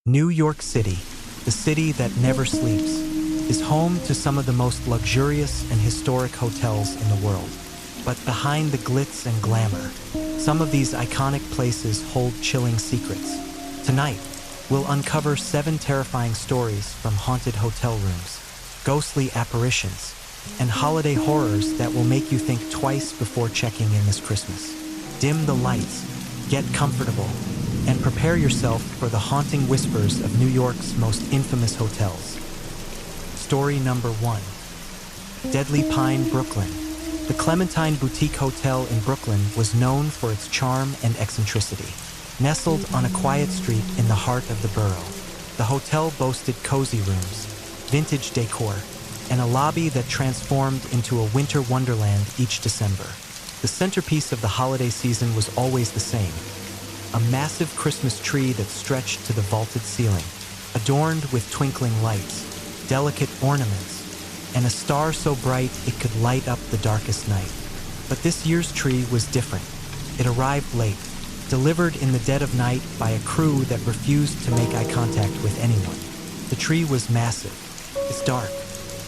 New York City, the city that never sleeps, is home to some of the most luxurious and historic hotels in the world. But behind the glitz and glamour, some of these iconic places hold chilling secrets. Tonight, we'll uncover 7 terrifying stories from haunted hotel rooms, ghostly apparitions, and holiday horrors that will make you think twice before checking in this Christmas. Dim the lights, get comfortable, and prepare yourself for the haunting whispers of New York's most infamous hotels. Story number 1. Deadly Pine, Brooklyn. The Clementine Boutique Hotel in Brooklyn was known for its charm and eccentricity. Nestled on a quiet street in the heart of the borough, the hotel boasted cozy rooms, vintage decor, and a lobby that transformed into a winter wonderland each December. The centerpiece of the holiday season was always the same: a massive Christmas tree that stretched to the vaulted ceiling, adorned with twinkling lights, delicate ornaments, and a star so bright it could light up the darkest night. But this year's tree was different. It arrived late, delivered in the dead of night by a crew that refused to make eye contact with anyone. The tree was massive, its dark,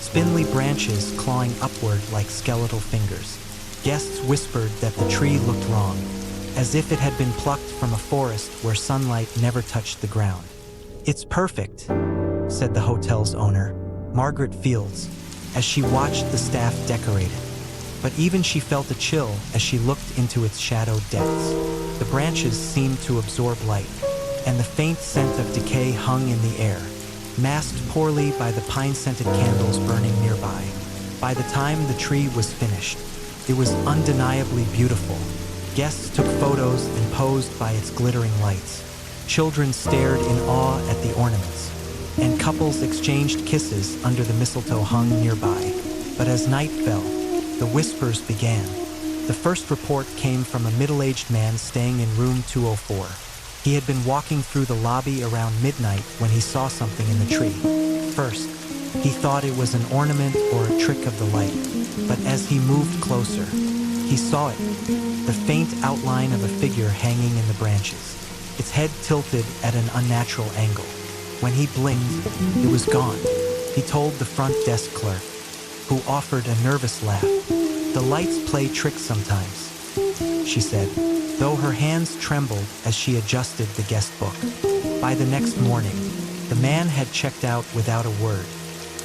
spindly branches clawing upward like skeletal fingers. Guests whispered that the tree looked wrong, as if it had been plucked from a forest where sunlight never touched the ground. "It's perfect," said the hotel's owner, Margaret Fields, as she watched the staff decorate it. But even she felt a chill as she looked into its shadowed depths. The branches seemed to absorb light, and the faint scent of decay hung in the air, masked poorly by the pine-scented candles burning nearby. By the time the tree was finished, it was undeniably beautiful. Guests took photos and posed by its glittering lights. Children stared in awe at the ornaments, and couples exchanged kisses under the mistletoe hung nearby. But as night fell, the whispers began. The first report came from a middle-aged man staying in room 204. He had been walking through the lobby around midnight when he saw something in the tree. First, he thought it was an ornament or a trick of the light, but as he moved closer, he saw it, the faint outline of a figure hanging in the branches, its head tilted at an unnatural angle. When he blinked, it was gone. He told the front desk clerk, who offered a nervous laugh. "The lights play tricks sometimes," she said, though her hands trembled as she adjusted the guest book. By the next morning, the man had checked out without a word.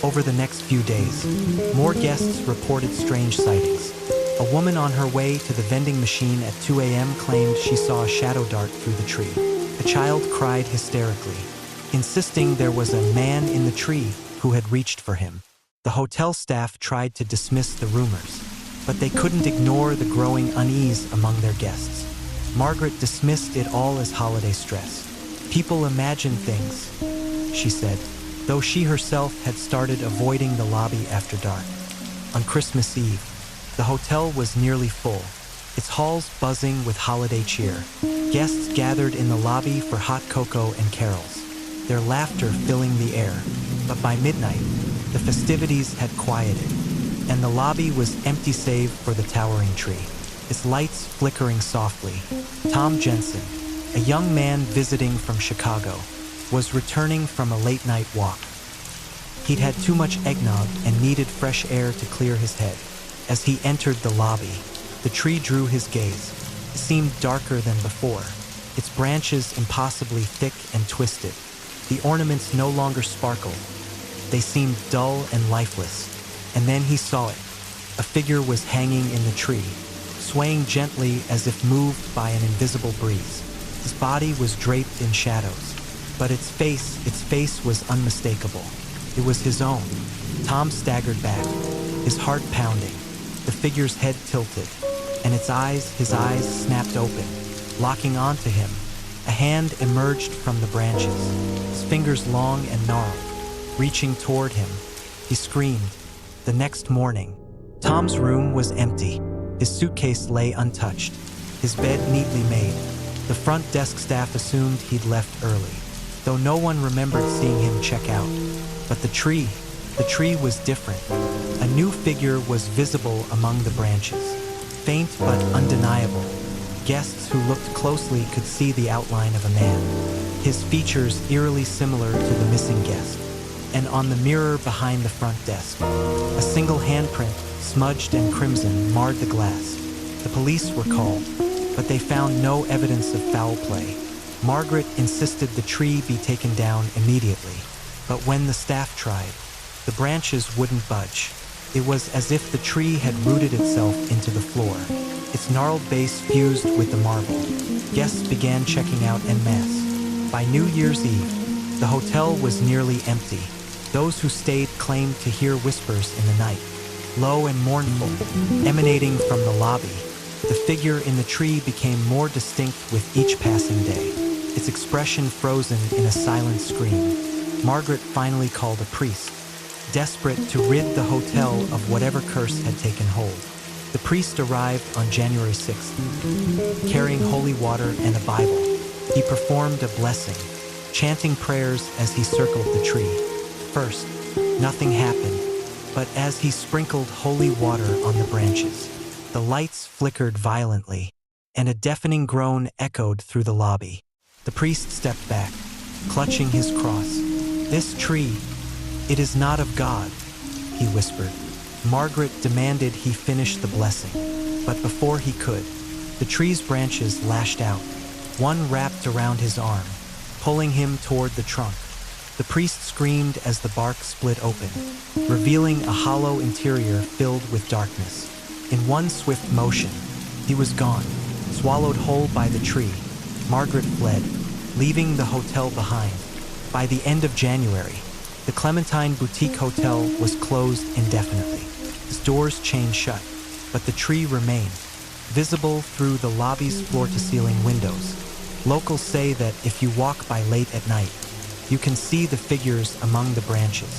Over the next few days, more guests reported strange sightings. A woman on her way to the vending machine at 2 a.m. claimed she saw a shadow dart through the tree. A child cried hysterically, insisting there was a man in the tree who had reached for him. The hotel staff tried to dismiss the rumors, but they couldn't ignore the growing unease among their guests. Margaret dismissed it all as holiday stress. "People imagine things," she said, though she herself had started avoiding the lobby after dark. On Christmas Eve, the hotel was nearly full, its halls buzzing with holiday cheer. Guests gathered in the lobby for hot cocoa and carols, their laughter filling the air. But by midnight, the festivities had quieted, and the lobby was empty save for the towering tree, its lights flickering softly. Tom Jensen, a young man visiting from Chicago, was returning from a late-night walk. He'd had too much eggnog and needed fresh air to clear his head. As he entered the lobby, the tree drew his gaze. It seemed darker than before, its branches impossibly thick and twisted. The ornaments no longer sparkled. They seemed dull and lifeless. And then he saw it. A figure was hanging in the tree, swaying gently as if moved by an invisible breeze. His body was draped in shadows, but its face was unmistakable. It was his own. Tom staggered back, his heart pounding. The figure's head tilted, and his eyes snapped open, locking onto him. A hand emerged from the branches, his fingers long and gnarled, reaching toward him. He screamed. The next morning, Tom's room was empty. His suitcase lay untouched, his bed neatly made. The front desk staff assumed he'd left early, though no one remembered seeing him check out. But the tree was different. A new figure was visible among the branches, faint but undeniable. Guests who looked closely could see the outline of a man. his features eerily similar to the missing guest. And on the mirror behind the front desk, a single handprint, smudged and crimson, marred the glass. The police were called, but they found no evidence of foul play. Margaret insisted the tree be taken down immediately, but when the staff tried, the branches wouldn't budge. It was as if the tree had rooted itself into the floor, its gnarled base fused with the marble. Guests began checking out en masse. By New Year's Eve, the hotel was nearly empty. Those who stayed claimed to hear whispers in the night, low and mournful, emanating from the lobby. The figure in the tree became more distinct with each passing day, its expression frozen in a silent scream. Margaret finally called a priest, desperate to rid the hotel of whatever curse had taken hold. The priest arrived on January 6th, carrying holy water and a Bible. He performed a blessing, chanting prayers as he circled the tree. First, nothing happened, but as he sprinkled holy water on the branches, the lights flickered violently, and a deafening groan echoed through the lobby. The priest stepped back, clutching his cross. "This tree, it is not of God," he whispered. Margaret demanded he finish the blessing, but before he could, the tree's branches lashed out. One wrapped around his arm, pulling him toward the trunk. The priest screamed as the bark split open, revealing a hollow interior filled with darkness. In one swift motion, he was gone, swallowed whole by the tree. Margaret fled, leaving the hotel behind. By the end of January, the Clementine Boutique Hotel was closed indefinitely. Its doors chained shut, but the tree remained, visible through the lobby's floor-to-ceiling windows. Locals say that if you walk by late at night, you can see the figures among the branches,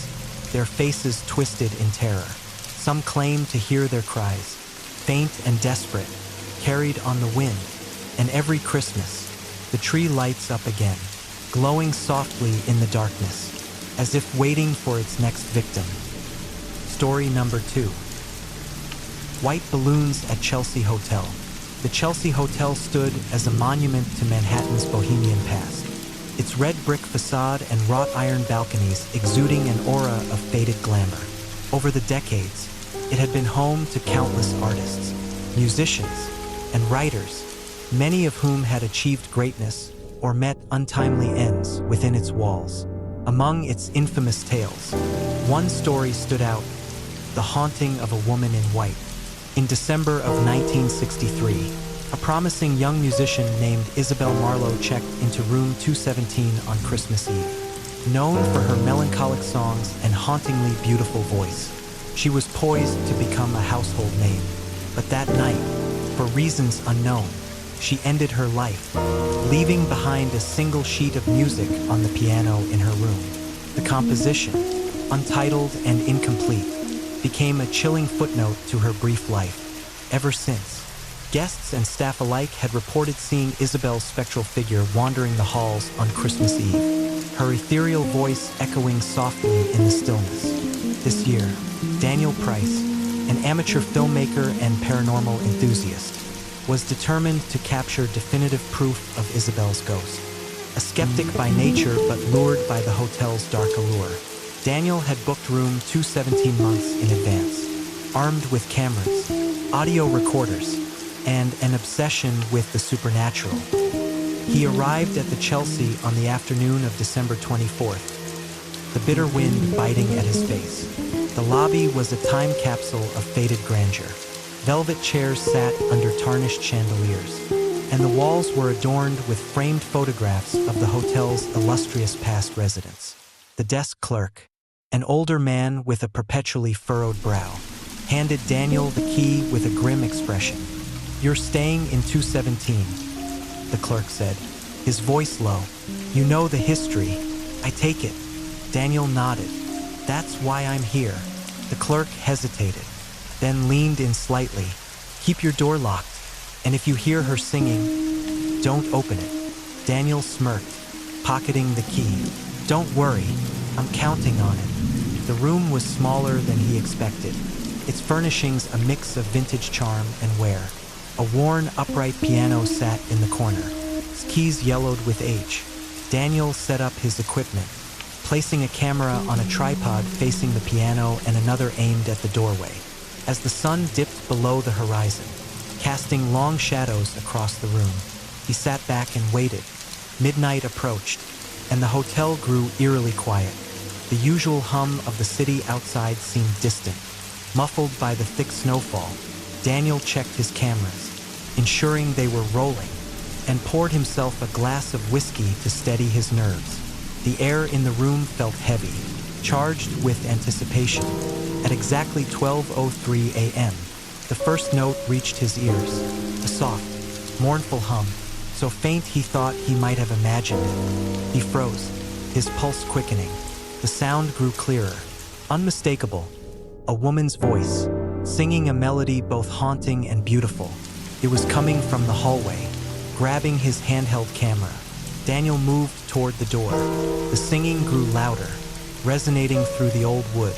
their faces twisted in terror. Some claim to hear their cries, faint and desperate, carried on the wind. And every Christmas, the tree lights up again, glowing softly in the darkness, as if waiting for its next victim. Story number 2. White balloons at Chelsea Hotel. The Chelsea Hotel stood as a monument to Manhattan's bohemian past, its red brick facade and wrought iron balconies exuding an aura of faded glamour. Over the decades, it had been home to countless artists, musicians, and writers, many of whom had achieved greatness or met untimely ends within its walls. Among its infamous tales, one story stood out: the haunting of a woman in white. In December of 1963, a promising young musician named Isabel Marlowe checked into room 217 on Christmas Eve. Known for her melancholic songs and hauntingly beautiful voice, she was poised to become a household name. But that night, for reasons unknown, she ended her life, leaving behind a single sheet of music on the piano in her room. The composition, untitled and incomplete, became a chilling footnote to her brief life. Ever since, guests and staff alike had reported seeing Isabel's spectral figure wandering the halls on Christmas Eve, her ethereal voice echoing softly in the stillness. This year, Daniel Price, an amateur filmmaker and paranormal enthusiast, was determined to capture definitive proof of Isabel's ghost. A skeptic by nature but lured by the hotel's dark allure, Daniel had booked room 217 months in advance, armed with cameras, audio recorders, and an obsession with the supernatural. He arrived at the Chelsea on the afternoon of December 24th, the bitter wind biting at his face. The lobby was a time capsule of faded grandeur. Velvet chairs sat under tarnished chandeliers, and the walls were adorned with framed photographs of the hotel's illustrious past residents. The desk clerk, an older man with a perpetually furrowed brow, handed Daniel the key with a grim expression. "You're staying in 217, the clerk said, his voice low. "You know the history, I take it." Daniel nodded. "That's why I'm here." The clerk hesitated, then leaned in slightly. "Keep your door locked, and if you hear her singing, don't open it." Daniel smirked, pocketing the key. "Don't worry, I'm counting on it." The room was smaller than he expected, its furnishings a mix of vintage charm and wear. A worn, upright piano sat in the corner, its keys yellowed with age. Daniel set up his equipment, placing a camera on a tripod facing the piano and another aimed at the doorway. As the sun dipped below the horizon, casting long shadows across the room, he sat back and waited. Midnight approached, and the hotel grew eerily quiet. The usual hum of the city outside seemed distant. Muffled by the thick snowfall, Daniel checked his cameras, ensuring they were rolling, and poured himself a glass of whiskey to steady his nerves. The air in the room felt heavy, charged with anticipation. At exactly 12:03 a.m., the first note reached his ears, a soft, mournful hum, so faint he thought he might have imagined it. He froze, his pulse quickening. The sound grew clearer, unmistakable, a woman's voice, singing a melody both haunting and beautiful. It was coming from the hallway. Grabbing his handheld camera, Daniel moved toward the door. The singing grew louder, resonating through the old wood.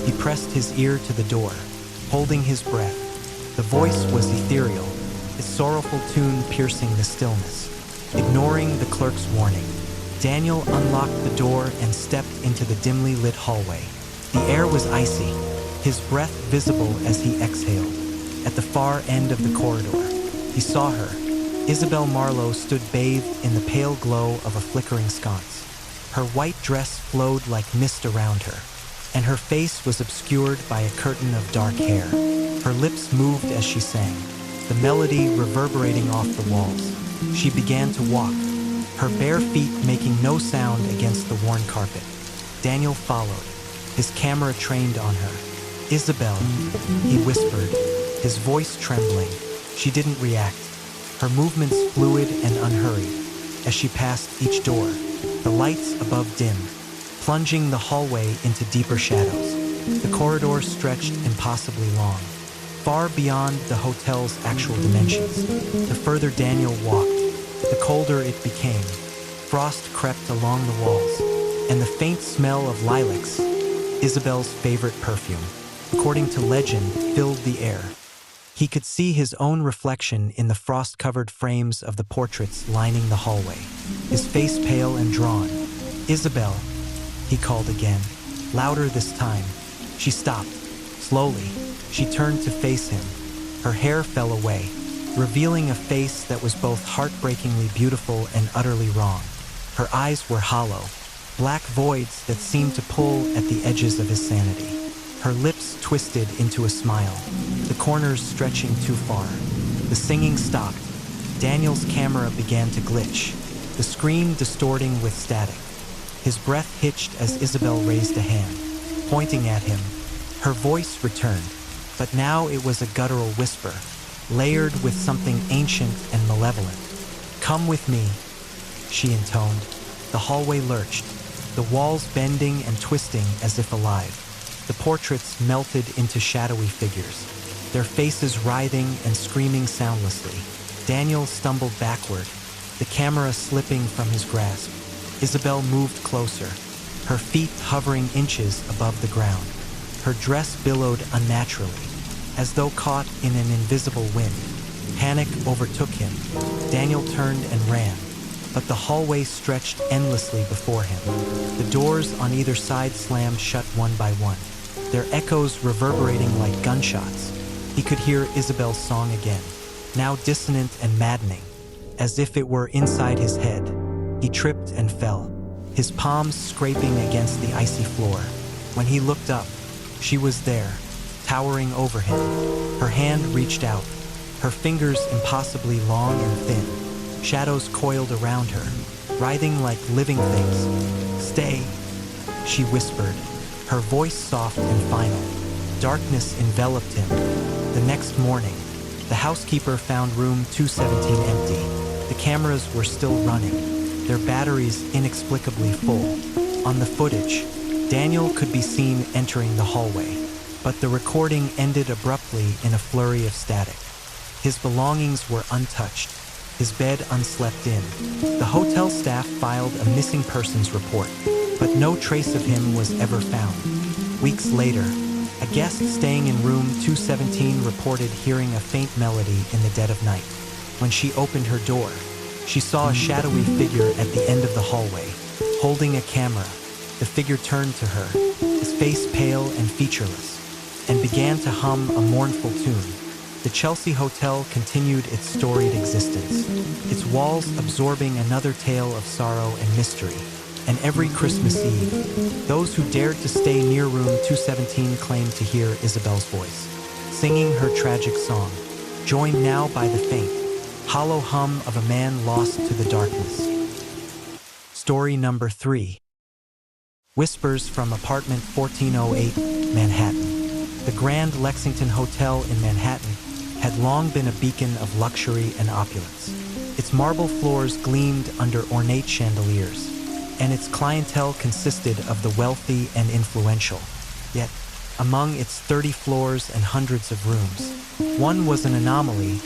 He pressed his ear to the door, holding his breath. The voice was ethereal, its sorrowful tune piercing the stillness. Ignoring the clerk's warning, Daniel unlocked the door and stepped into the dimly lit hallway. The air was icy, his breath visible as he exhaled. At the far end of the corridor, he saw her. Isabel Marlowe stood bathed in the pale glow of a flickering sconce. Her white dress flowed like mist around her, and her face was obscured by a curtain of dark hair. Her lips moved as she sang, the melody reverberating off the walls. She began to walk, her bare feet making no sound against the worn carpet. Daniel followed, his camera trained on her. "Isabel," he whispered, his voice trembling. She didn't react. Her movements fluid and unhurried. As she passed each door, the lights above dimmed, plunging the hallway into deeper shadows. The corridor stretched impossibly long, far beyond the hotel's actual dimensions. The further Daniel walked, the colder it became. Frost crept along the walls, and the faint smell of lilacs, Isabel's favorite perfume, according to legend, filled the air. He could see his own reflection in the frost-covered frames of the portraits lining the hallway, his face pale and drawn. "Isabel," he called again, louder this time. She stopped. Slowly, she turned to face him. Her hair fell away, revealing a face that was both heartbreakingly beautiful and utterly wrong. Her eyes were hollow, black voids that seemed to pull at the edges of his sanity. Her lips twisted into a smile, the corners stretching too far. The singing stopped. Daniel's camera began to glitch, the screen distorting with static. His breath hitched as Isabel raised a hand, pointing at him. Her voice returned, but now it was a guttural whisper, layered with something ancient and malevolent. "Come with me," she intoned. The hallway lurched, the walls bending and twisting as if alive. The portraits melted into shadowy figures, their faces writhing and screaming soundlessly. Daniel stumbled backward, the camera slipping from his grasp. Isabel moved closer, her feet hovering inches above the ground. Her dress billowed unnaturally, as though caught in an invisible wind. Panic overtook him. Daniel turned and ran, but the hallway stretched endlessly before him. The doors on either side slammed shut one by one, their echoes reverberating like gunshots. He could hear Isabel's song again, now dissonant and maddening, as if it were inside his head. He tripped and fell, his palms scraping against the icy floor. When he looked up, she was there, towering over him. Her hand reached out, her fingers impossibly long and thin. Shadows coiled around her, writhing like living things. "Stay," she whispered, her voice soft and final. Darkness enveloped him. The next morning, the housekeeper found room 217 empty. The cameras were still running, their batteries inexplicably full. On the footage, Daniel could be seen entering the hallway, but the recording ended abruptly in a flurry of static. His belongings were untouched, his bed unslept in. The hotel staff filed a missing persons report, but no trace of him was ever found. Weeks later, a guest staying in room 217 reported hearing a faint melody in the dead of night. When she opened her door, She saw a shadowy figure at the end of the hallway, holding a camera. The figure turned to her, his face pale and featureless, and began to hum a mournful tune. The Chelsea Hotel continued its storied existence, its walls absorbing another tale of sorrow and mystery. And every Christmas Eve, those who dared to stay near room 217 claimed to hear Isabel's voice, singing her tragic song, joined now by the faint, hollow hum of a man lost to the darkness. Story number 3. Whispers from Apartment 1408, Manhattan. The Grand Lexington Hotel in Manhattan had long been a beacon of luxury and opulence. Its marble floors gleamed under ornate chandeliers, and its clientele consisted of the wealthy and influential. Yet, among its 30 floors and hundreds of rooms, one was an anomaly,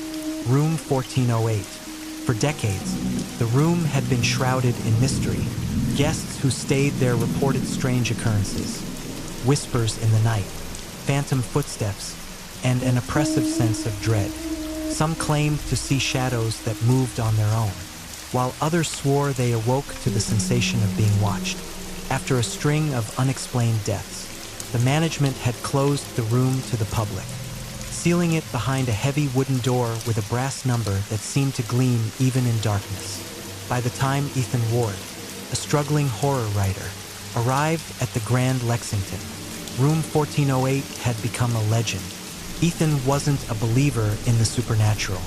room 1408. For decades, the room had been shrouded in mystery. Guests who stayed there reported strange occurrences, whispers in the night, phantom footsteps, and an oppressive sense of dread. Some claimed to see shadows that moved on their own, while others swore they awoke to the sensation of being watched. After a string of unexplained deaths, the management had closed the room to the public, sealing it behind a heavy wooden door with a brass number that seemed to gleam even in darkness. By the time Ethan Ward, a struggling horror writer, arrived at the Grand Lexington, room 1408 had become a legend. Ethan wasn't a believer in the supernatural.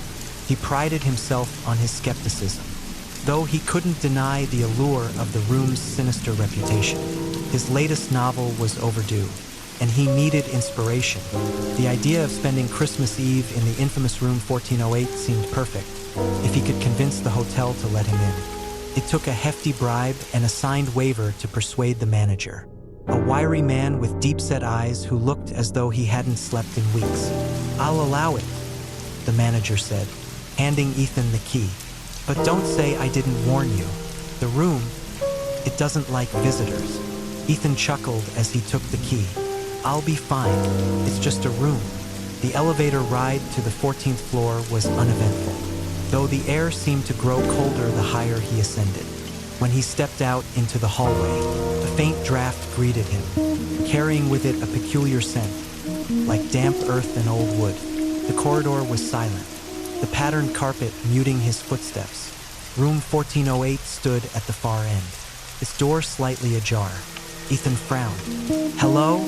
He prided himself on his skepticism, though he couldn't deny the allure of the room's sinister reputation. His latest novel was overdue, and he needed inspiration. The idea of spending Christmas Eve in the infamous room 1408 seemed perfect, if he could convince the hotel to let him in. It took a hefty bribe and a signed waiver to persuade the manager, a wiry man with deep-set eyes who looked as though he hadn't slept in weeks. "I'll allow it," the manager said, handing Ethan the key. "But don't say I didn't warn you. The room, it doesn't like visitors." Ethan chuckled as he took the key. "I'll be fine. It's just a room." The elevator ride to the 14th floor was uneventful, though the air seemed to grow colder the higher he ascended. When he stepped out into the hallway, a faint draft greeted him, carrying with it a peculiar scent, like damp earth and old wood. The corridor was silent, the patterned carpet muting his footsteps. Room 1408 stood at the far end, its door slightly ajar. Ethan frowned. "Hello?"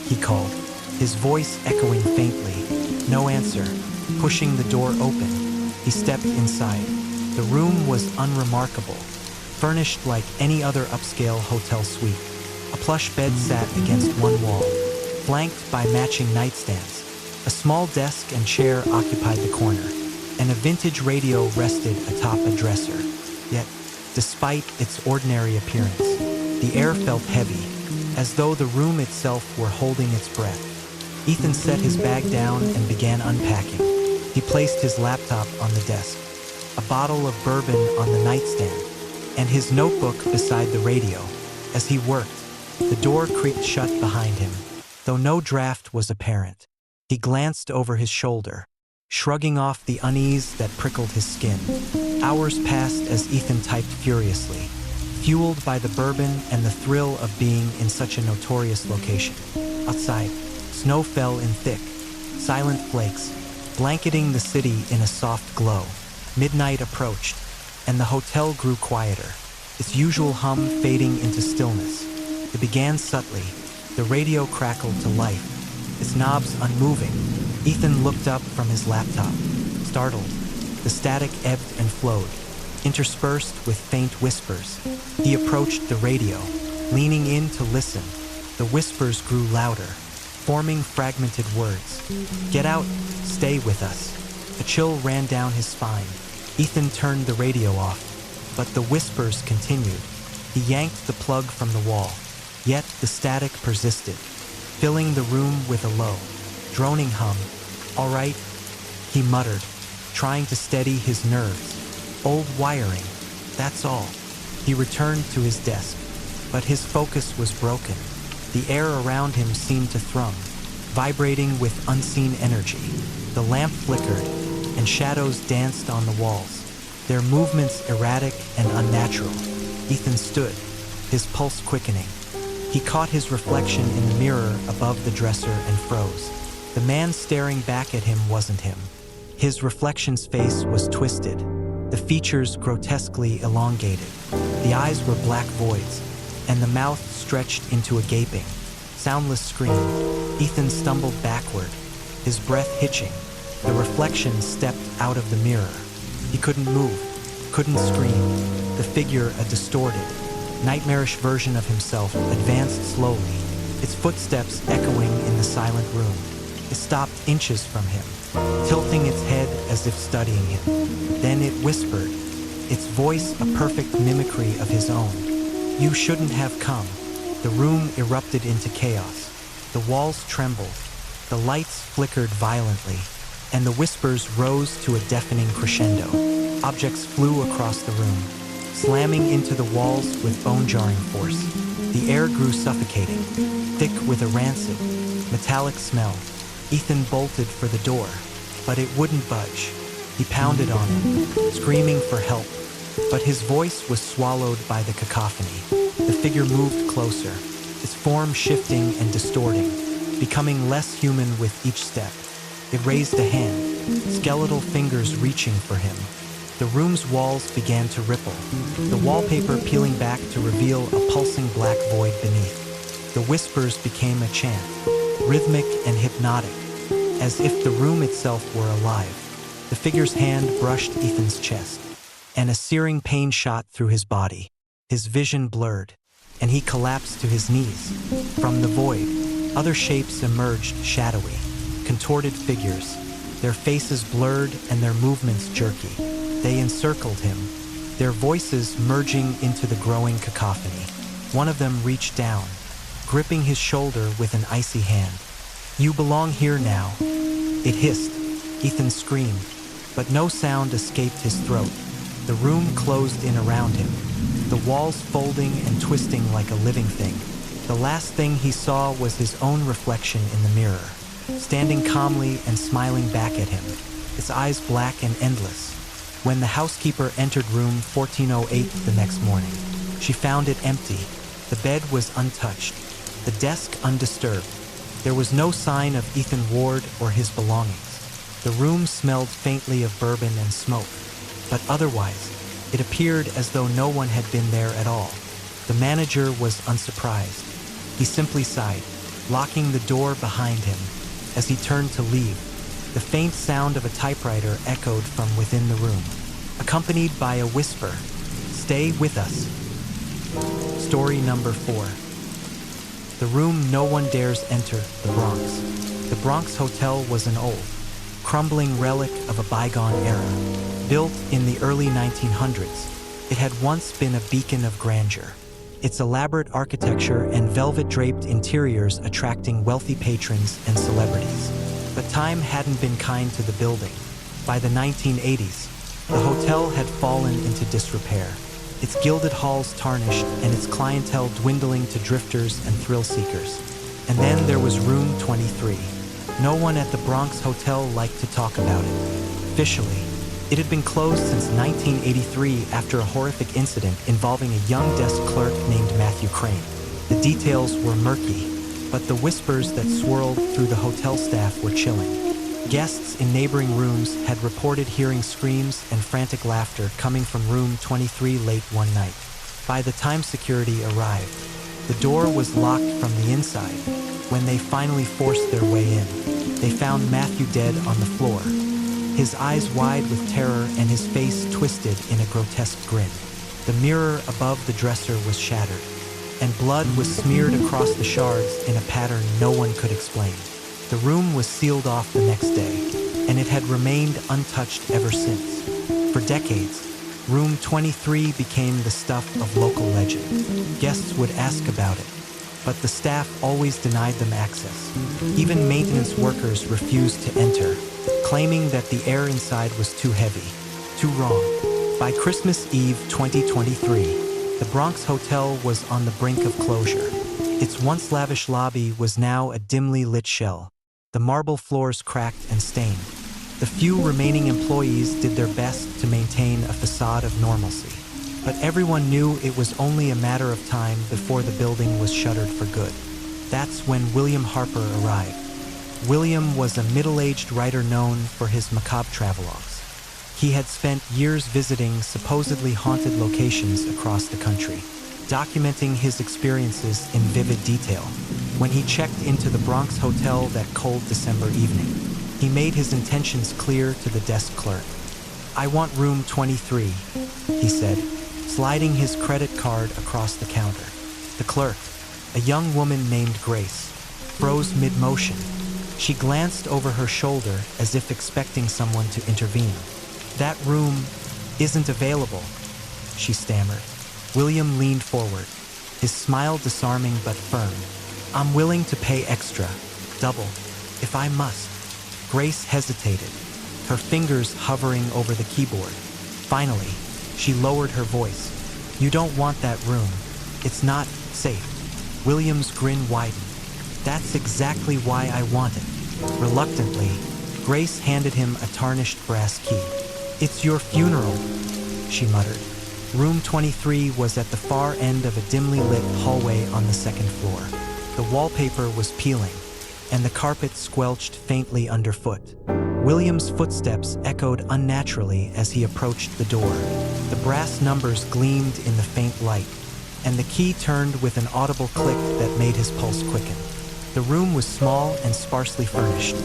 he called, his voice echoing faintly. No answer. Pushing the door open, he stepped inside. The room was unremarkable, furnished like any other upscale hotel suite. A plush bed sat against one wall, flanked by matching nightstands. A small desk and chair occupied the corner, and a vintage radio rested atop a dresser. Yet, despite its ordinary appearance, the air felt heavy, as though the room itself were holding its breath. Ethan set his bag down and began unpacking. He placed his laptop on the desk, a bottle of bourbon on the nightstand, and his notebook beside the radio. As he worked, the door creaked shut behind him, though no draft was apparent. He glanced over his shoulder, shrugging off the unease that prickled his skin. Hours passed as Ethan typed furiously, fueled by the bourbon and the thrill of being in such a notorious location. Outside, snow fell in thick, silent flakes, blanketing the city in a soft glow. Midnight approached, and the hotel grew quieter, its usual hum fading into stillness. It began subtly, the radio crackled to life, its knobs unmoving. Ethan looked up from his laptop, startled. The static ebbed and flowed, interspersed with faint whispers. He approached the radio, leaning in to listen. The whispers grew louder, forming fragmented words. "Get out, stay with us." A chill ran down his spine. Ethan turned the radio off, but the whispers continued. He yanked the plug from the wall, yet the static persisted, filling the room with a low, droning hum. "All right," he muttered, trying to steady his nerves. "Old wiring, that's all." He returned to his desk, but his focus was broken. The air around him seemed to thrum, vibrating with unseen energy. The lamp flickered, and shadows danced on the walls. their movements erratic and unnatural. Ethan stood, his pulse quickening. He caught his reflection in the mirror above the dresser and froze. The man staring back at him wasn't him. His reflection's face was twisted, the features grotesquely elongated. The eyes were black voids, and the mouth stretched into a gaping, soundless scream. Ethan stumbled backward, his breath hitching. The reflection stepped out of the mirror. He couldn't move, couldn't scream. The figure, a distorted, nightmarish version of himself, advanced slowly, its footsteps echoing in the silent room. It stopped inches from him, tilting its head as if studying him. Then it whispered, its voice a perfect mimicry of his own. "You shouldn't have come." The room erupted into chaos. The walls trembled, the lights flickered violently, and the whispers rose to a deafening crescendo. Objects flew across the room, slamming into the walls with bone-jarring force. The air grew suffocating, thick with a rancid, metallic smell. Ethan bolted for the door, but it wouldn't budge. He pounded on it, screaming for help, but his voice was swallowed by the cacophony. The figure moved closer, its form shifting and distorting, becoming less human with each step. It raised a hand, skeletal fingers reaching for him. The room's walls began to ripple, the wallpaper peeling back to reveal a pulsing black void beneath. The whispers became a chant, rhythmic and hypnotic, as if the room itself were alive. The figure's hand brushed Ethan's chest, and a searing pain shot through his body. His vision blurred, and he collapsed to his knees. From the void, other shapes emerged, shadowy, contorted figures, their faces blurred and their movements jerky. They encircled him, their voices merging into the growing cacophony. One of them reached down, gripping his shoulder with an icy hand. "You belong here now," it hissed. Ethan screamed, but no sound escaped his throat. The room closed in around him, the walls folding and twisting like a living thing. The last thing he saw was his own reflection in the mirror, standing calmly and smiling back at him, its eyes black and endless. When the housekeeper entered room 1408 the next morning, she found it empty. The bed was untouched, the desk undisturbed. There was no sign of Ethan Ward or his belongings. The room smelled faintly of bourbon and smoke, but otherwise, it appeared as though no one had been there at all. The manager was unsurprised. He simply sighed, locking the door behind him. As he turned to leave, the faint sound of a typewriter echoed from within the room, accompanied by a whisper, "Stay with us." Story number 4. The room no one dares enter, the Bronx. The Bronx Hotel was an old, crumbling relic of a bygone era. Built in the early 1900s, it had once been a beacon of grandeur, its elaborate architecture and velvet-draped interiors attracting wealthy patrons and celebrities. But time hadn't been kind to the building. By the 1980s, the hotel had fallen into disrepair, its gilded halls tarnished and its clientele dwindling to drifters and thrill-seekers. And then there was room 23. No one at the Bronx Hotel liked to talk about it. Officially, it had been closed since 1983 after a horrific incident involving a young desk clerk named Matthew Crane. The details were murky, but the whispers that swirled through the hotel staff were chilling. Guests in neighboring rooms had reported hearing screams and frantic laughter coming from room 23 late one night. By the time security arrived, the door was locked from the inside. When they finally forced their way in, they found Matthew dead on the floor, his eyes wide with terror and his face twisted in a grotesque grin. The mirror above the dresser was shattered, and blood was smeared across the shards in a pattern no one could explain. The room was sealed off the next day, and it had remained untouched ever since. For decades, room 23 became the stuff of local legend. Guests would ask about it, but the staff always denied them access. Even maintenance workers refused to enter, claiming that the air inside was too heavy, too wrong. By Christmas Eve 2023, the Bronx Hotel was on the brink of closure. Its once lavish lobby was now a dimly lit shell, the marble floors cracked and stained, The few remaining employees did their best to maintain a facade of normalcy. But everyone knew it was only a matter of time before the building was shuttered for good. That's when William Harper arrived. William was a middle-aged writer known for his macabre travelogues. He had spent years visiting supposedly haunted locations across the country, documenting his experiences in vivid detail. When he checked into the Bronx hotel that cold December evening, he made his intentions clear to the desk clerk. "I want room 23, he said, sliding his credit card across the counter. The clerk, a young woman named Grace, froze mid-motion. She glanced over her shoulder as if expecting someone to intervene. "That room isn't available," she stammered. William leaned forward, his smile disarming but firm. "I'm willing to pay extra, double, if I must." Grace hesitated, her fingers hovering over the keyboard. Finally, she lowered her voice. "You don't want that room. It's not safe." William's grin widened. "That's exactly why I want it." Reluctantly, Grace handed him a tarnished brass key. "It's your funeral," she muttered. Room 23 was at the far end of a dimly lit hallway on the second floor. The wallpaper was peeling, and the carpet squelched faintly underfoot. William's footsteps echoed unnaturally as he approached the door. The brass numbers gleamed in the faint light, and the key turned with an audible click that made his pulse quicken. The room was small and sparsely furnished.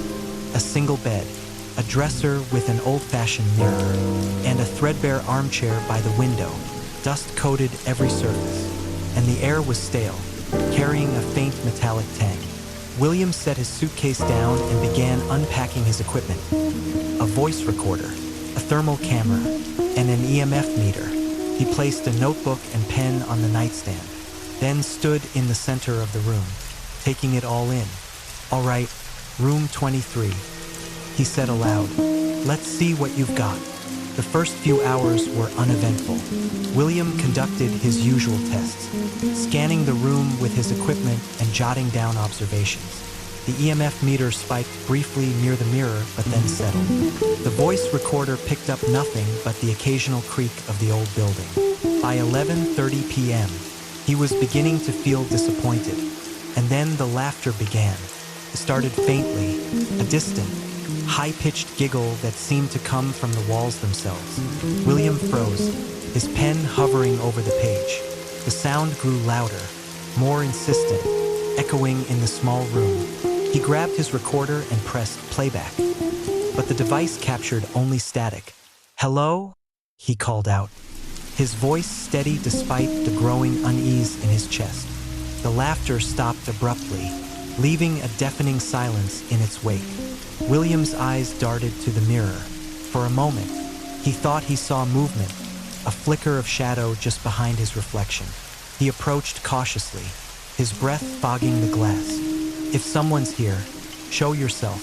A single bed, a dresser with an old-fashioned mirror, and a threadbare armchair by the window. Dust coated every surface, and the air was stale, carrying a faint metallic tang. William set his suitcase down and began unpacking his equipment. A voice recorder, a thermal camera, and an EMF meter. He placed a notebook and pen on the nightstand, then stood in the center of the room, taking it all in. "All right, room 23, he said aloud. "Let's see what you've got." The first few hours were uneventful. William conducted his usual tests, scanning the room with his equipment and jotting down observations. The EMF meter spiked briefly near the mirror, but then settled. The voice recorder picked up nothing but the occasional creak of the old building. By 11:30 p.m., he was beginning to feel disappointed, and then the laughter began. It started faintly, a distant, high-pitched giggle that seemed to come from the walls themselves. William froze, his pen hovering over the page. The sound grew louder, more insistent, echoing in the small room. He grabbed his recorder and pressed playback, but the device captured only static. "Hello?" he called out, his voice steady despite the growing unease in his chest. The laughter stopped abruptly, leaving a deafening silence in its wake. William's eyes darted to the mirror. For a moment, he thought he saw movement, a flicker of shadow just behind his reflection. He approached cautiously, his breath fogging the glass. "If someone's here, show yourself,"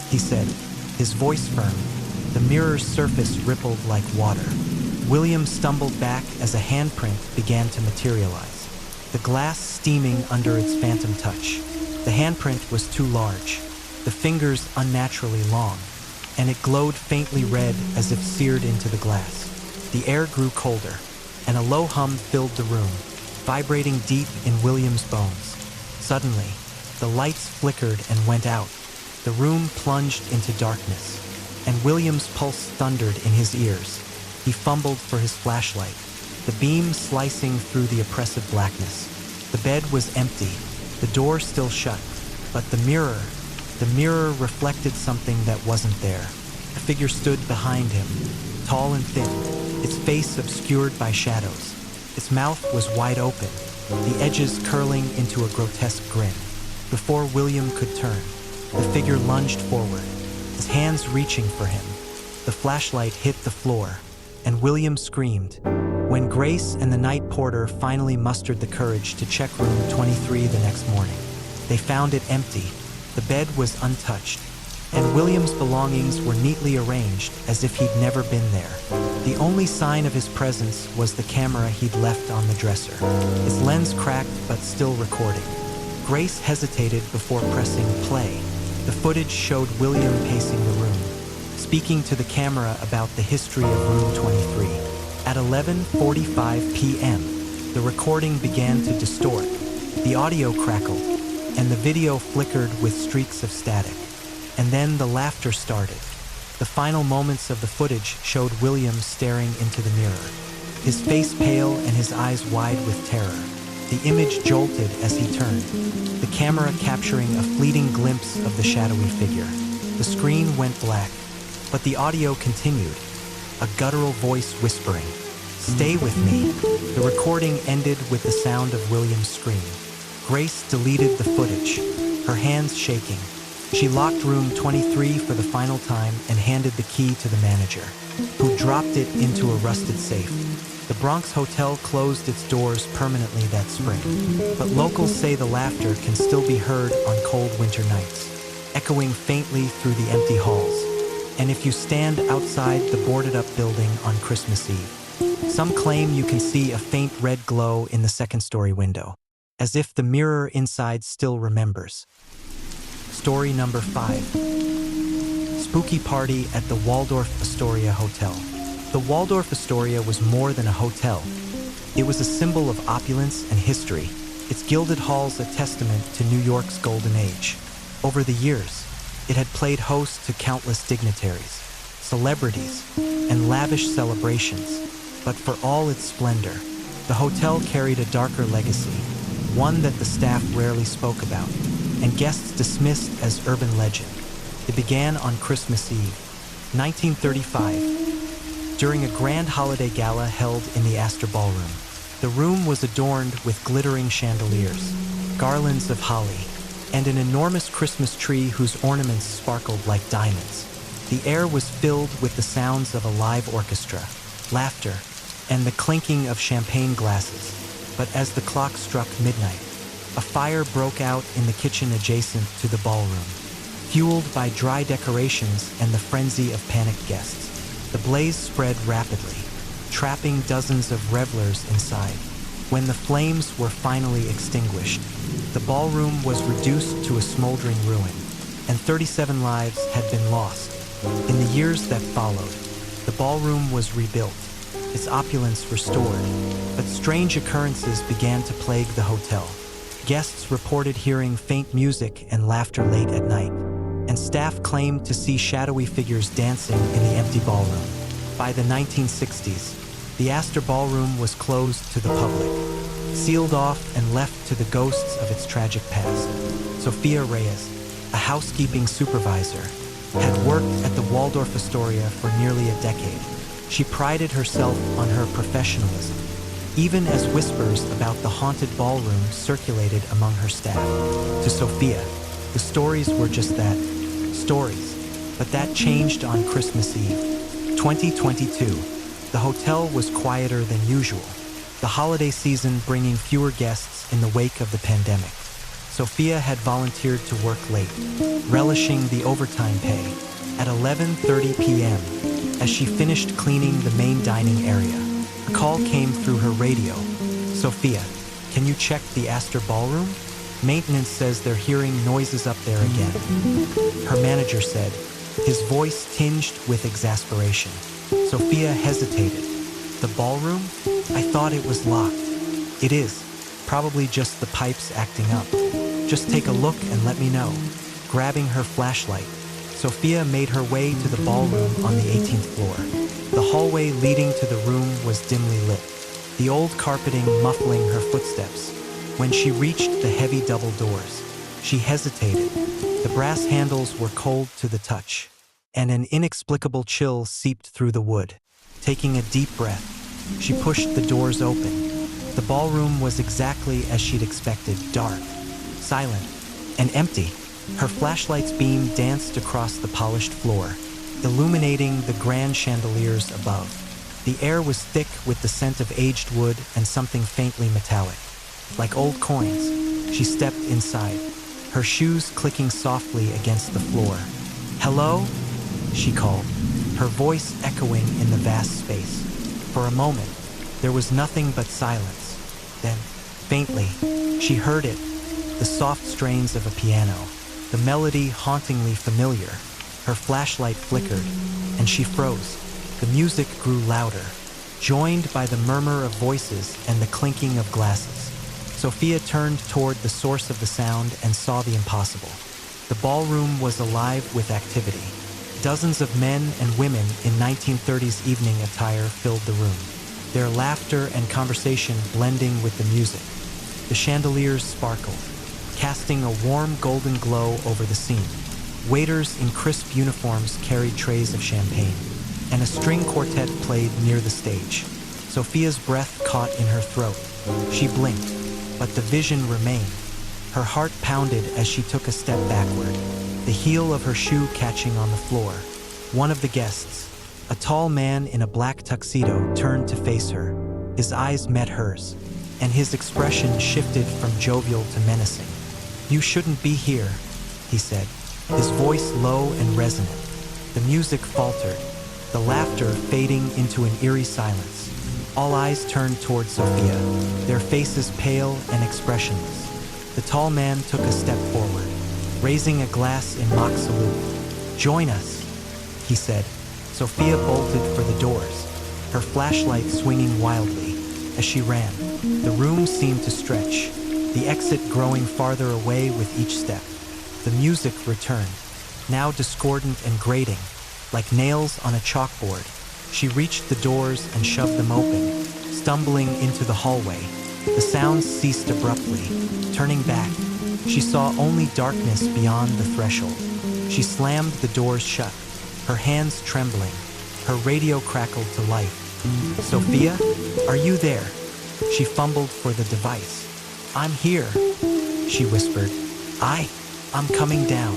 he said, his voice firm. The mirror's surface rippled like water. William stumbled back as a handprint began to materialize, the glass steaming under its phantom touch. The handprint was too large, the fingers unnaturally long, and it glowed faintly red as if seared into the glass. The air grew colder, and a low hum filled the room, vibrating deep in William's bones. Suddenly, the lights flickered and went out. The room plunged into darkness, and William's pulse thundered in his ears. He fumbled for his flashlight, the beam slicing through the oppressive blackness. The bed was empty, the door still shut, but the mirror reflected something that wasn't there. A figure stood behind him, tall and thin, its face obscured by shadows. Its mouth was wide open, the edges curling into a grotesque grin. Before William could turn, the figure lunged forward, his hands reaching for him. The flashlight hit the floor, and William screamed. When Grace and the night porter finally mustered the courage to check room 23 the next morning, they found it empty. The bed was untouched, and William's belongings were neatly arranged as if he'd never been there. The only sign of his presence was the camera he'd left on the dresser, its lens cracked but still recording. Grace hesitated before pressing play. The footage showed William pacing the room, speaking to the camera about the history of Room 23. At 11:45 p.m., the recording began to distort, the audio crackled, and the video flickered with streaks of static. And then the laughter started. The final moments of the footage showed William staring into the mirror, his face pale and his eyes wide with terror. The image jolted as he turned, the camera capturing a fleeting glimpse of the shadowy figure. The screen went black, but the audio continued, a guttural voice whispering, "Stay with me." The recording ended with the sound of William's scream. Grace deleted the footage, her hands shaking. She locked Room 23 for the final time and handed the key to the manager, who dropped it into a rusted safe. The Bronx hotel closed its doors permanently that spring, but locals say the laughter can still be heard on cold winter nights, echoing faintly through the empty halls. And if you stand outside the boarded-up building on Christmas Eve, some claim you can see a faint red glow in the second-story window, as if the mirror inside still remembers. Story number 5. Spooky Party at the Waldorf Astoria Hotel. The Waldorf Astoria was more than a hotel. It was a symbol of opulence and history, its gilded halls a testament to New York's golden age. Over the years, it had played host to countless dignitaries, celebrities, and lavish celebrations. But for all its splendor, the hotel carried a darker legacy, one that the staff rarely spoke about, and guests dismissed as urban legend. It began on Christmas Eve, 1935, during a grand holiday gala held in the Astor Ballroom. The room was adorned with glittering chandeliers, garlands of holly, and an enormous Christmas tree whose ornaments sparkled like diamonds. The air was filled with the sounds of a live orchestra, laughter, and the clinking of champagne glasses. But as the clock struck midnight, a fire broke out in the kitchen adjacent to the ballroom, fueled by dry decorations and the frenzy of panicked guests. The blaze spread rapidly, trapping dozens of revelers inside. When the flames were finally extinguished, the ballroom was reduced to a smoldering ruin, and 37 lives had been lost. In the years that followed, the ballroom was rebuilt, its opulence restored, but strange occurrences began to plague the hotel. Guests reported hearing faint music and laughter late at night, and staff claimed to see shadowy figures dancing in the empty ballroom. By the 1960s, the Astor Ballroom was closed to the public, sealed off and left to the ghosts of its tragic past. Sophia Reyes, a housekeeping supervisor, had worked at the Waldorf Astoria for nearly a decade. She prided herself on her professionalism, even as whispers about the haunted ballroom circulated among her staff. To Sophia, the stories were just that, stories. But that changed on Christmas Eve, 2022. The hotel was quieter than usual, the holiday season bringing fewer guests in the wake of the pandemic. Sophia had volunteered to work late, relishing the overtime pay. At 11:30 p.m., as she finished cleaning the main dining area, a call came through her radio. "Sophia, can you check the Astor Ballroom? Maintenance says they're hearing noises up there again." Her manager said, his voice tinged with exasperation. Sophia hesitated. "The ballroom? I thought it was locked." "It is. Probably just the pipes acting up. Just take a look and let me know." Grabbing her flashlight, Sophia made her way to the ballroom on the 18th floor. The hallway leading to the room was dimly lit, the old carpeting muffling her footsteps. When she reached the heavy double doors, she hesitated. The brass handles were cold to the touch, and an inexplicable chill seeped through the wood. Taking a deep breath, she pushed the doors open. The ballroom was exactly as she'd expected, dark, silent, and empty. Her flashlight's beam danced across the polished floor, illuminating the grand chandeliers above. The air was thick with the scent of aged wood and something faintly metallic. Like old coins, she stepped inside, her shoes clicking softly against the floor. "Hello?" she called, her voice echoing in the vast space. For a moment, there was nothing but silence. Then, faintly, she heard it, the soft strains of a piano, the melody hauntingly familiar. Her flashlight flickered, and she froze. The music grew louder, joined by the murmur of voices and the clinking of glasses. Sophia turned toward the source of the sound and saw the impossible. The ballroom was alive with activity. Dozens of men and women in 1930s evening attire filled the room, their laughter and conversation blending with the music. The chandeliers sparkled, casting a warm golden glow over the scene. Waiters in crisp uniforms carried trays of champagne, and a string quartet played near the stage. Sophia's breath caught in her throat. She blinked, but the vision remained. Her heart pounded as she took a step backward, the heel of her shoe catching on the floor. One of the guests, a tall man in a black tuxedo, turned to face her. His eyes met hers, and his expression shifted from jovial to menacing. "You shouldn't be here," he said, his voice low and resonant. The music faltered, the laughter fading into an eerie silence. All eyes turned toward Sophia, their faces pale and expressionless. The tall man took a step forward, raising a glass in mock salute. "Join us," he said. Sophia bolted for the doors, her flashlight swinging wildly. As she ran, the room seemed to stretch, the exit growing farther away with each step. The music returned, now discordant and grating, like nails on a chalkboard. She reached the doors and shoved them open, stumbling into the hallway. The sounds ceased abruptly. Turning back, she saw only darkness beyond the threshold. She slammed the doors shut, her hands trembling. Her radio crackled to life. "Sophia, are you there?" She fumbled for the device. "I'm here," she whispered. I'm coming down."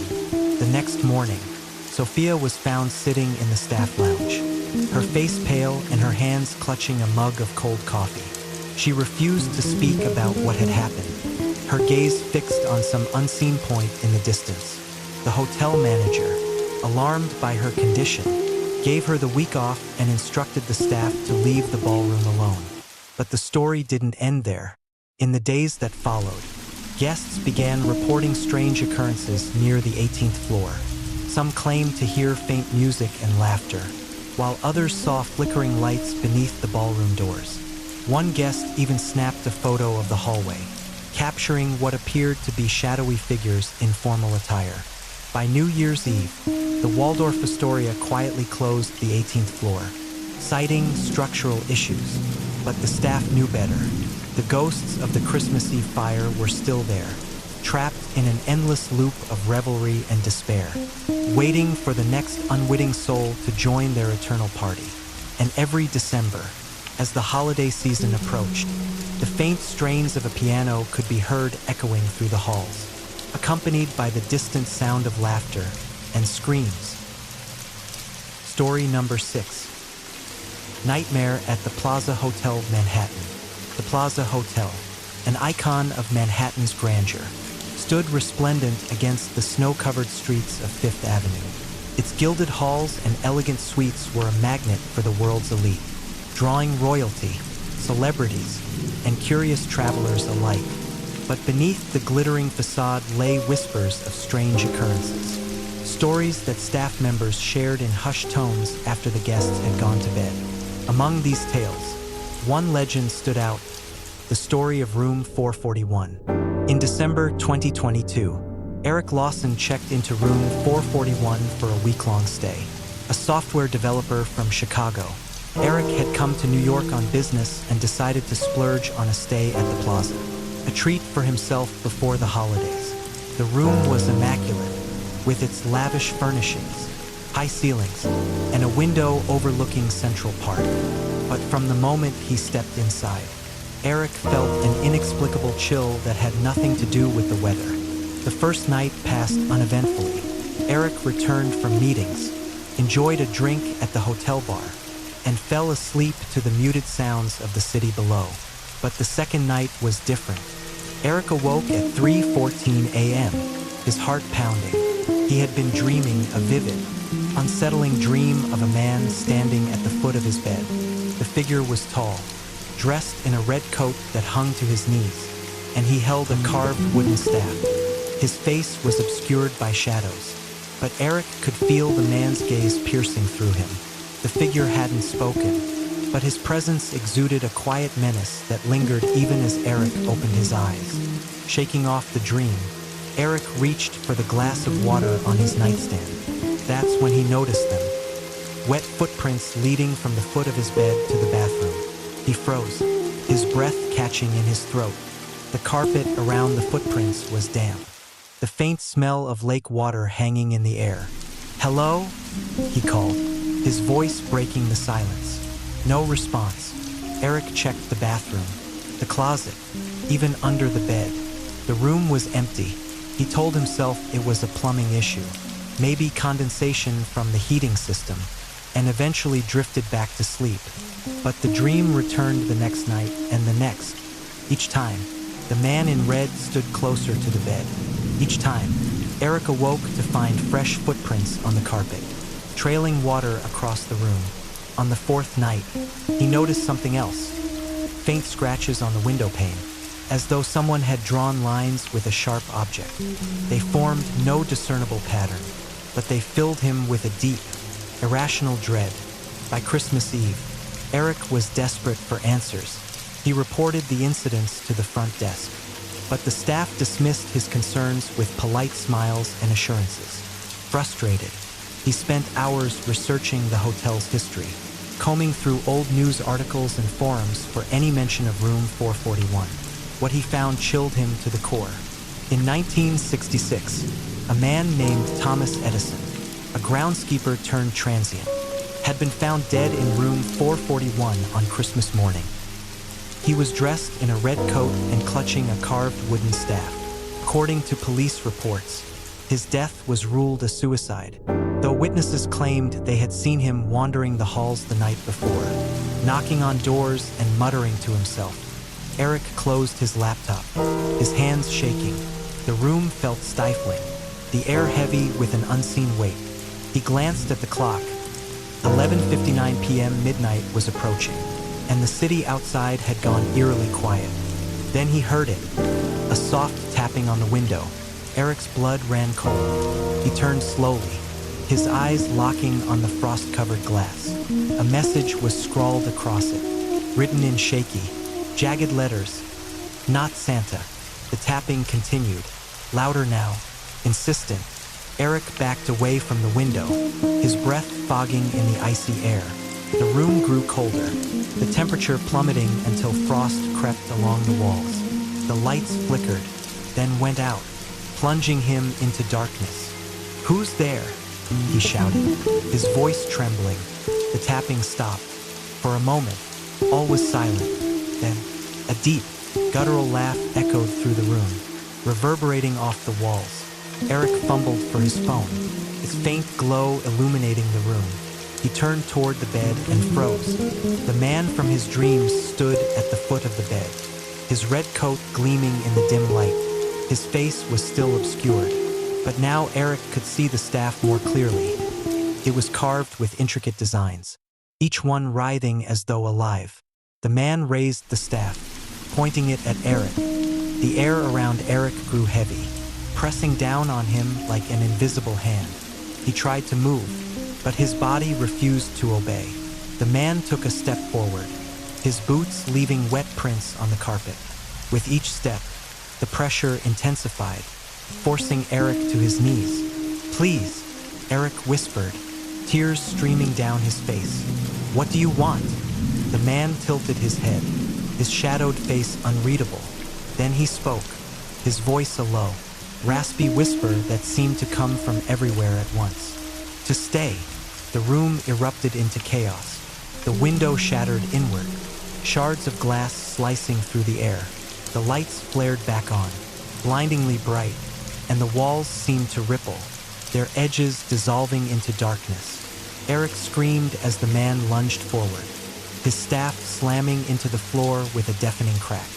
The next morning, Sophia was found sitting in the staff lounge, her face pale and her hands clutching a mug of cold coffee. She refused to speak about what had happened, her gaze fixed on some unseen point in the distance. The hotel manager, alarmed by her condition, gave her the week off and instructed the staff to leave the ballroom alone. But the story didn't end there. In the days that followed, guests began reporting strange occurrences near the 18th floor. Some claimed to hear faint music and laughter, while others saw flickering lights beneath the ballroom doors. One guest even snapped a photo of the hallway, capturing what appeared to be shadowy figures in formal attire. By New Year's Eve, the Waldorf Astoria quietly closed the 18th floor, citing structural issues. But the staff knew better. The ghosts of the Christmas Eve fire were still there, trapped in an endless loop of revelry and despair, waiting for the next unwitting soul to join their eternal party. And every December, as the holiday season approached, the faint strains of a piano could be heard echoing through the halls, accompanied by the distant sound of laughter and screams. Story number 6. Nightmare at the Plaza Hotel, Manhattan. The Plaza Hotel, an icon of Manhattan's grandeur, stood resplendent against the snow-covered streets of Fifth Avenue. Its gilded halls and elegant suites were a magnet for the world's elite, drawing royalty, celebrities, and curious travelers alike. But beneath the glittering facade lay whispers of strange occurrences, stories that staff members shared in hushed tones after the guests had gone to bed. Among these tales, one legend stood out, the story of room 441. In December 2022, Eric Lawson checked into room 441 for a week-long stay. A software developer from Chicago, Eric had come to New York on business and decided to splurge on a stay at the Plaza, a treat for himself before the holidays. The room was immaculate, with its lavish furnishings, high ceilings, and a window overlooking Central Park. But from the moment he stepped inside, Eric felt an inexplicable chill that had nothing to do with the weather. The first night passed uneventfully. Eric returned from meetings, enjoyed a drink at the hotel bar, and fell asleep to the muted sounds of the city below. But the second night was different. Eric awoke at 3:14 a.m., his heart pounding. He had been dreaming a vivid, unsettling dream of a man standing at the foot of his bed. The figure was tall, dressed in a red coat that hung to his knees, and he held a carved wooden staff. His face was obscured by shadows, But Eric could feel the man's gaze piercing through him. The figure hadn't spoken, but his presence exuded a quiet menace that lingered even as Eric opened his eyes. Shaking off the dream, Eric reached for the glass of water on his nightstand. That's when he noticed them. Wet footprints leading from the foot of his bed to the bathroom. He froze, his breath catching in his throat. The carpet around the footprints was damp, the faint smell of lake water hanging in the air. "Hello?" he called, his voice breaking the silence. No response. Eric checked the bathroom, the closet, even under the bed. The room was empty. He told himself it was a plumbing issue, maybe condensation from the heating system, and eventually drifted back to sleep. But the dream returned the next night and the next. Each time, the man in red stood closer to the bed. Each time, Eric awoke to find fresh footprints on the carpet, trailing water across the room. On the fourth night, he noticed something else. Faint scratches on the window pane, as though someone had drawn lines with a sharp object. They formed no discernible pattern, but they filled him with a deep, irrational dread. By Christmas Eve, Eric was desperate for answers. He reported the incidents to the front desk, but the staff dismissed his concerns with polite smiles and assurances. Frustrated, he spent hours researching the hotel's history, combing through old news articles and forums for any mention of room 441. What he found chilled him to the core. In 1966, a man named Thomas Edison, a groundskeeper turned transient, had been found dead in room 441 on Christmas morning. He was dressed in a red coat and clutching a carved wooden staff. According to police reports, his death was ruled a suicide, though witnesses claimed they had seen him wandering the halls the night before, knocking on doors and muttering to himself. Eric closed his laptop, his hands shaking. The room felt stifling, the air heavy with an unseen weight. He glanced at the clock. 11:59 p.m. midnight was approaching, and the city outside had gone eerily quiet. Then he heard it, a soft tapping on the window. Eric's blood ran cold. He turned slowly, his eyes locking on the frost-covered glass. A message was scrawled across it, written in shaky, jagged letters. "Not Santa." The tapping continued, louder now, insistent. Eric backed away from the window, his breath fogging in the icy air. The room grew colder, the temperature plummeting until frost crept along the walls. The lights flickered, then went out, plunging him into darkness. "Who's there?" he shouted, his voice trembling. The tapping stopped. For a moment, all was silent. Then, a deep, guttural laugh echoed through the room, reverberating off the walls. Eric fumbled for his phone, its faint glow illuminating the room. He turned toward the bed and froze. The man from his dreams stood at the foot of the bed, his red coat gleaming in the dim light. His face was still obscured, but now Eric could see the staff more clearly. It was carved with intricate designs, each one writhing as though alive. The man raised the staff, pointing it at Eric. The air around Eric grew heavy, pressing down on him like an invisible hand. He tried to move, but his body refused to obey. The man took a step forward, his boots leaving wet prints on the carpet. With each step, the pressure intensified, forcing Eric to his knees. "Please," Eric whispered, tears streaming down his face. "What do you want?" The man tilted his head, his shadowed face unreadable. Then he spoke, his voice a low, raspy whisper that seemed to come from everywhere at once. "To stay." The room erupted into chaos. The window shattered inward, shards of glass slicing through the air. The lights flared back on, blindingly bright, and the walls seemed to ripple, their edges dissolving into darkness. Eric screamed as the man lunged forward, his staff slamming into the floor with a deafening crack.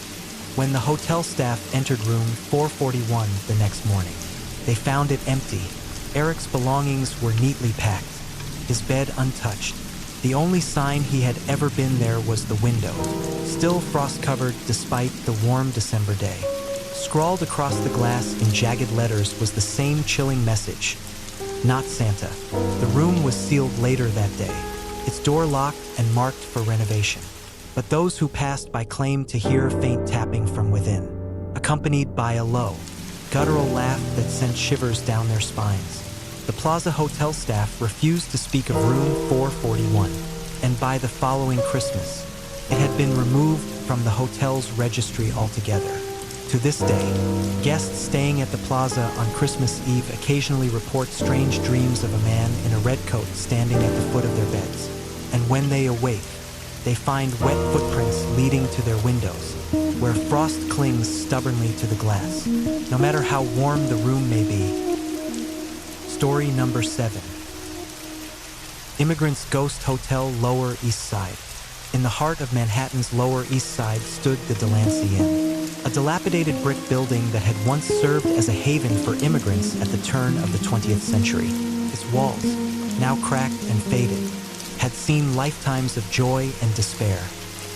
When the hotel staff entered room 441 the next morning, they found it empty. Eric's belongings were neatly packed, his bed untouched. The only sign he had ever been there was the window, still frost-covered despite the warm December day. Scrawled across the glass in jagged letters was the same chilling message. not Santa. The room was sealed later that day, its door locked and marked for renovation. But those who passed by claimed to hear faint tapping from within, accompanied by a low, guttural laugh that sent shivers down their spines. The Plaza Hotel staff refused to speak of room 441, and by the following Christmas, it had been removed from the hotel's registry altogether. To this day, guests staying at the Plaza on Christmas Eve occasionally report strange dreams of a man in a red coat standing at the foot of their beds, and when they awake, they find wet footprints leading to their windows, where frost clings stubbornly to the glass, no matter how warm the room may be. Story number 7. Immigrants' Ghost Hotel, Lower East Side. In the heart of Manhattan's Lower East Side stood the Delancey Inn, a dilapidated brick building that had once served as a haven for immigrants at the turn of the 20th century. Its walls, now cracked and faded, had seen lifetimes of joy and despair.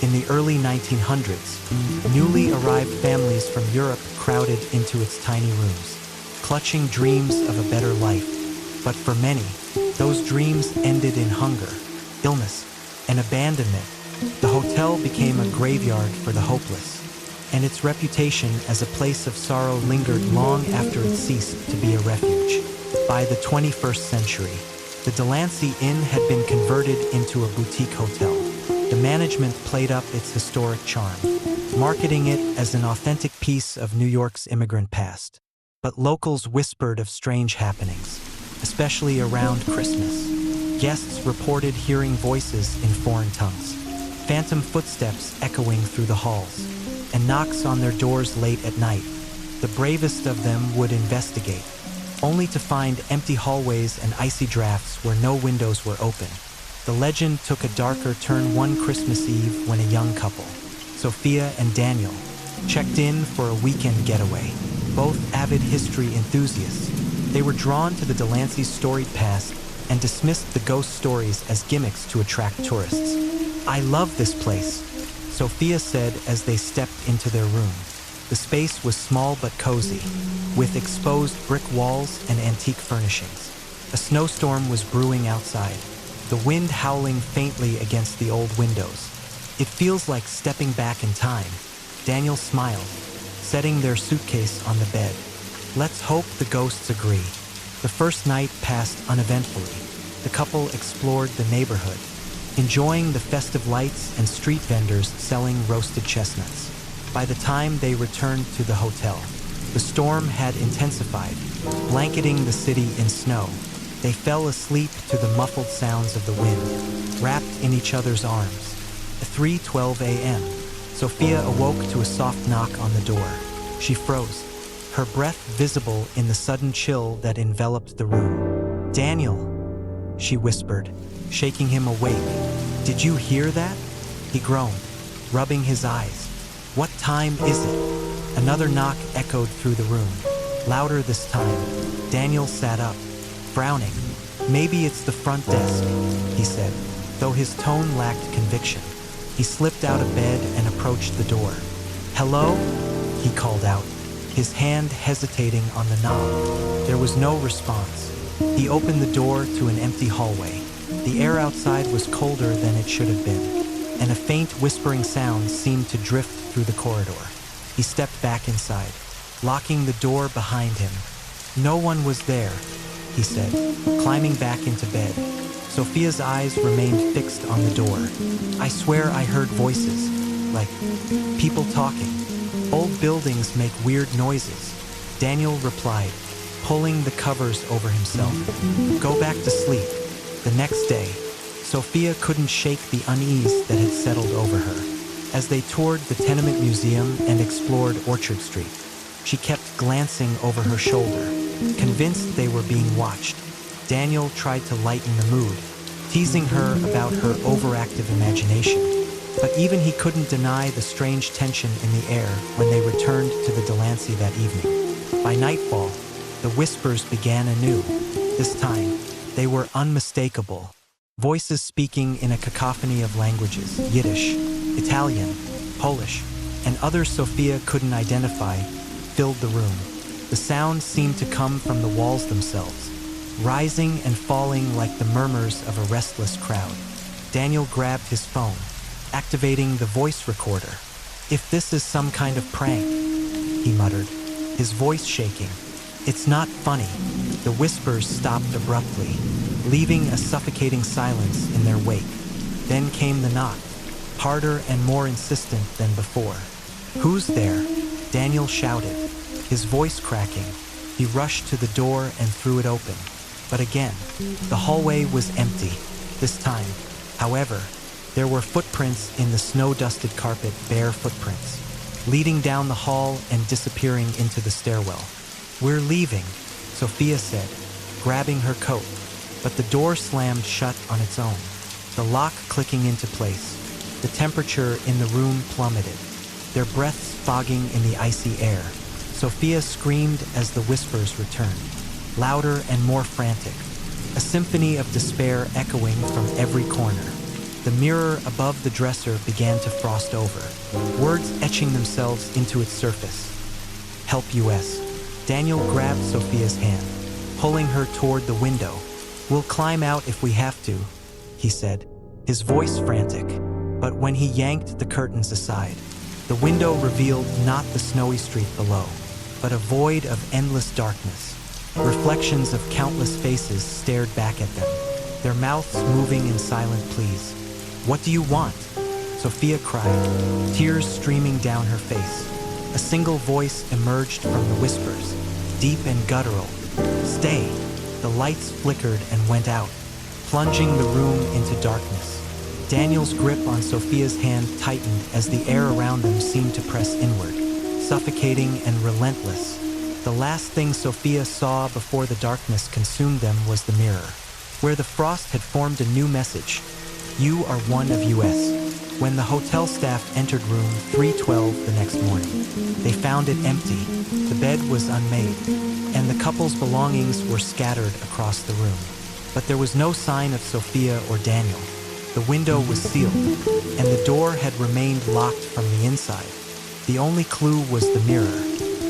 In the early 1900s, newly arrived families from Europe crowded into its tiny rooms, clutching dreams of a better life. But for many, those dreams ended in hunger, illness, and abandonment. The hotel became a graveyard for the hopeless, and its reputation as a place of sorrow lingered long after it ceased to be a refuge. By the 21st century, the Delancey Inn had been converted into a boutique hotel. The management played up its historic charm, marketing it as an authentic piece of New York's immigrant past. But locals whispered of strange happenings, especially around Christmas. Guests reported hearing voices in foreign tongues, phantom footsteps echoing through the halls, and knocks on their doors late at night. The bravest of them would investigate, only to find empty hallways and icy drafts where no windows were open. The legend took a darker turn one Christmas Eve when a young couple, Sophia and Daniel, checked in for a weekend getaway. Both avid history enthusiasts, they were drawn to the Delancey's storied past and dismissed the ghost stories as gimmicks to attract tourists. "I love this place," Sophia said as they stepped into their room. The space was small but cozy, with exposed brick walls and antique furnishings. A snowstorm was brewing outside, the wind howling faintly against the old windows. "It feels like stepping back in time," Daniel smiled, setting their suitcase on the bed. "Let's hope the ghosts agree." The first night passed uneventfully. The couple explored the neighborhood, enjoying the festive lights and street vendors selling roasted chestnuts. By the time they returned to the hotel, the storm had intensified, blanketing the city in snow. They fell asleep to the muffled sounds of the wind, wrapped in each other's arms. At 3:12 a.m., Sophia awoke to a soft knock on the door. She froze, her breath visible in the sudden chill that enveloped the room. "Daniel," she whispered, shaking him awake. "Did you hear that?" He groaned, rubbing his eyes. "What time is it?" Another knock echoed through the room, louder this time. Daniel sat up, frowning. "Maybe it's the front desk," he said, though his tone lacked conviction. He slipped out of bed and approached the door. "Hello?" he called out, his hand hesitating on the knob. There was no response. He opened the door to an empty hallway. The air outside was colder than it should have been, and a faint whispering sound seemed to drift through the corridor. He stepped back inside, locking the door behind him. "No one was there," he said, climbing back into bed. Sophia's eyes remained fixed on the door. "I swear I heard voices, like people talking. Old buildings make weird noises," Daniel replied, pulling the covers over himself. "Go back to sleep." The next day, Sophia couldn't shake the unease that had settled over her. As they toured the tenement museum and explored Orchard Street, she kept glancing over her shoulder, convinced they were being watched. Daniel tried to lighten the mood, teasing her about her overactive imagination. But even he couldn't deny the strange tension in the air when they returned to the Delancey that evening. By nightfall, the whispers began anew. This time, they were unmistakable. Voices speaking in a cacophony of languages, Yiddish, Italian, Polish, and others Sophia couldn't identify, filled the room. The sounds seemed to come from the walls themselves, rising and falling like the murmurs of a restless crowd. Daniel grabbed his phone, activating the voice recorder. "If this is some kind of prank," he muttered, his voice shaking. "It's not funny." The whispers stopped abruptly, leaving a suffocating silence in their wake. Then came the knock, harder and more insistent than before. "Who's there?" Daniel shouted, his voice cracking. He rushed to the door and threw it open. But again, the hallway was empty. This time, however, there were footprints in the snow-dusted carpet, bare footprints, leading down the hall and disappearing into the stairwell. "We're leaving," Sophia said, grabbing her coat, but the door slammed shut on its own, the lock clicking into place. The temperature in the room plummeted, their breaths fogging in the icy air. Sophia screamed as the whispers returned, louder and more frantic, a symphony of despair echoing from every corner. The mirror above the dresser began to frost over, words etching themselves into its surface. "Help US." Daniel grabbed Sophia's hand, pulling her toward the window. "We'll climb out if we have to," he said, his voice frantic. But when he yanked the curtains aside, the window revealed not the snowy street below, but a void of endless darkness. Reflections of countless faces stared back at them, their mouths moving in silent pleas. "What do you want?" Sophia cried, tears streaming down her face. A single voice emerged from the whispers, deep and guttural. "Stay." The lights flickered and went out, plunging the room into darkness. Daniel's grip on Sophia's hand tightened as the air around them seemed to press inward, suffocating and relentless. The last thing Sophia saw before the darkness consumed them was the mirror, where the frost had formed a new message. "You are one of US." When the hotel staff entered room 312 the next morning, they found it empty. The bed was unmade, and the couple's belongings were scattered across the room. But there was no sign of Sophia or Daniel. The window was sealed, and the door had remained locked from the inside. The only clue was the mirror,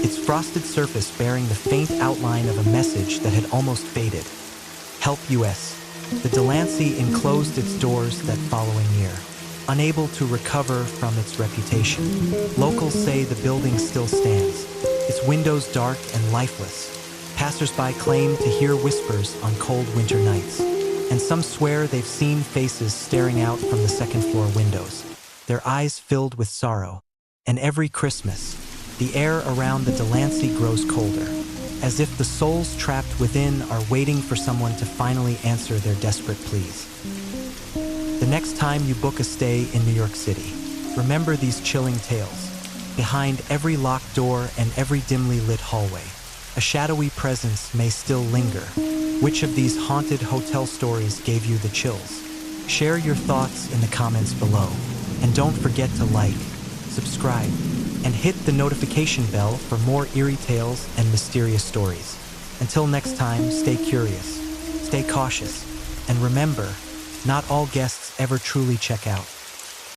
its frosted surface bearing the faint outline of a message that had almost faded. "Help US." The Delancey enclosed its doors that following year, unable to recover from its reputation. Locals say the building still stands, its windows dark and lifeless. Passers-by claim to hear whispers on cold winter nights, and some swear they've seen faces staring out from the second-floor windows, their eyes filled with sorrow. And every Christmas, the air around the Delancey grows colder, as if the souls trapped within are waiting for someone to finally answer their desperate pleas. The next time you book a stay in New York City, remember these chilling tales. Behind every locked door and every dimly lit hallway, a shadowy presence may still linger. Which of these haunted hotel stories gave you the chills? Share your thoughts in the comments below. And don't forget to like, subscribe, and hit the notification bell for more eerie tales and mysterious stories. Until next time, stay curious, stay cautious, and remember, not all guests ever truly check out.